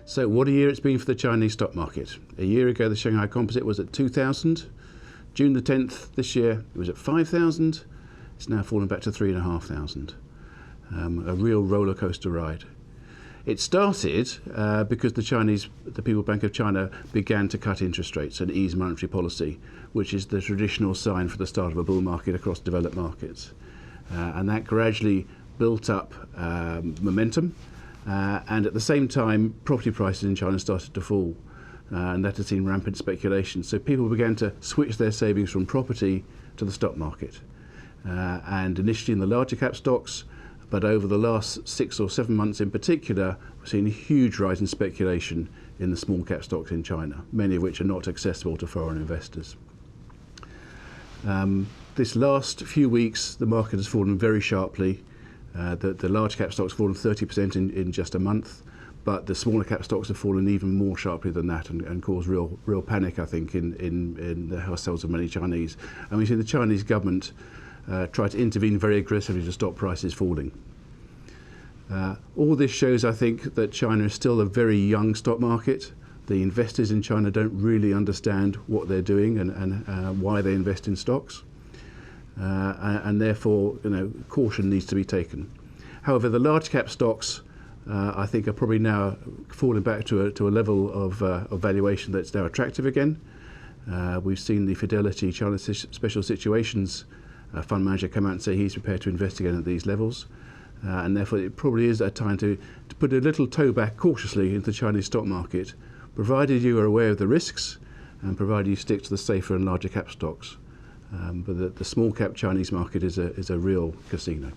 So what a year it's been for the Chinese stock market. A year ago, the Shanghai Composite was at 2,000. June the 10th this year, it was at 5,000. It's now fallen back to 3,500. A real roller coaster ride. It started because the People's Bank of China began to cut interest rates and ease monetary policy, which is the traditional sign for the start of a bull market across developed markets. And that gradually built up momentum. And at the same time, property prices in China started to fall. And that has seen rampant speculation. So people began to switch their savings from property to the stock market. And initially in the larger cap stocks, but over the last 6 or 7 months in particular, we've seen a huge rise in speculation in the small cap stocks in China, many of which are not accessible to foreign investors. This last few weeks, the market has fallen very sharply. The large cap stocks have fallen 30% in just a month, but the smaller cap stocks have fallen even more sharply than that and caused real panic, I think, in the households of many Chinese. And we see the Chinese government try to intervene very aggressively to stop prices falling. All this shows, I think, that China is still a very young stock market. The investors in China don't really understand what they're doing and why they invest in stocks. And therefore, caution needs to be taken. However, the large cap stocks, I think, are probably now falling back to a level of valuation that's now attractive again. We've seen the Fidelity China Special Situations fund manager come out and say he's prepared to invest again at these levels. And therefore, it probably is a time to put a little toe back cautiously into the Chinese stock market, provided you are aware of the risks and provided you stick to the safer and larger cap stocks. But the small cap Chinese market is a real casino.